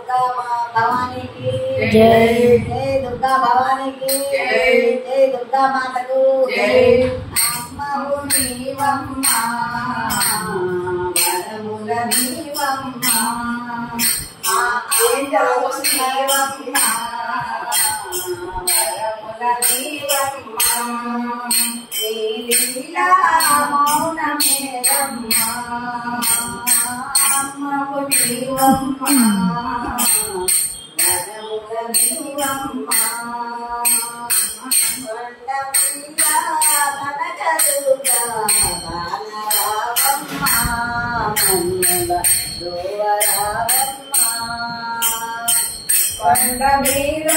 दुर्गा भवानी की जय। जय दुर्गा भवानी की जय। जय दुर्गा माता को जय। अम्मवु नीवम्मा वरमुल नीवम्मा आंजवु नीवम्मा वरमुल नीवम्मा लीला मौनमेदम्मा अम्मवु नीवम्मा वरमुल नीवम्मा కొండమీద కనకదుర్గా కానరావమ్మ మన్నుల దోవరావమ్మ కొండమీద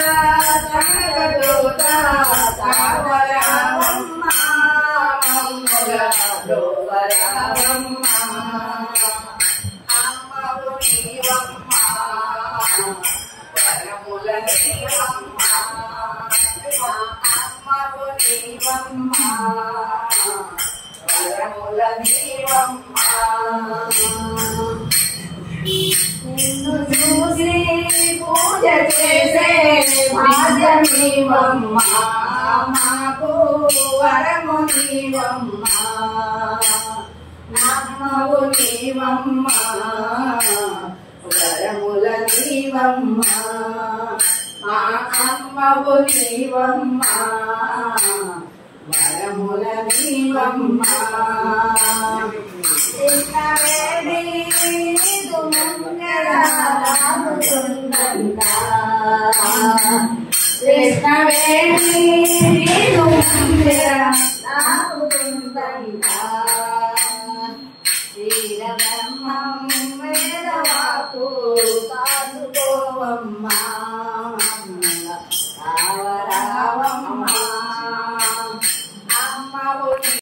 కనకదుర్గా కానరావమ్మ మన్నుల దోవరావమ్మ అమ్మవు నీవమ్మ వరముల నీవమ్మ అమ్మవు నీవమ్మ వరముల నీవమ్మ నిన్ను చూసి పూజ చేసే భాగ్యమీవమ్మ మాకు వరము నీవమ్మ అమ్మవు నీవమ్మ వరముల నీవమ్మ మా అమ్మవు నీవమ్మ వరముల నీవమ్మ కృష్ణవేణి నీదు ముంగర రాముతుందంట కృష్ణవేణి నీదు ముంగర రాముతుందంట శ్రీరబ్రహ్మం వేదవాకు కాసుకోవమ్మ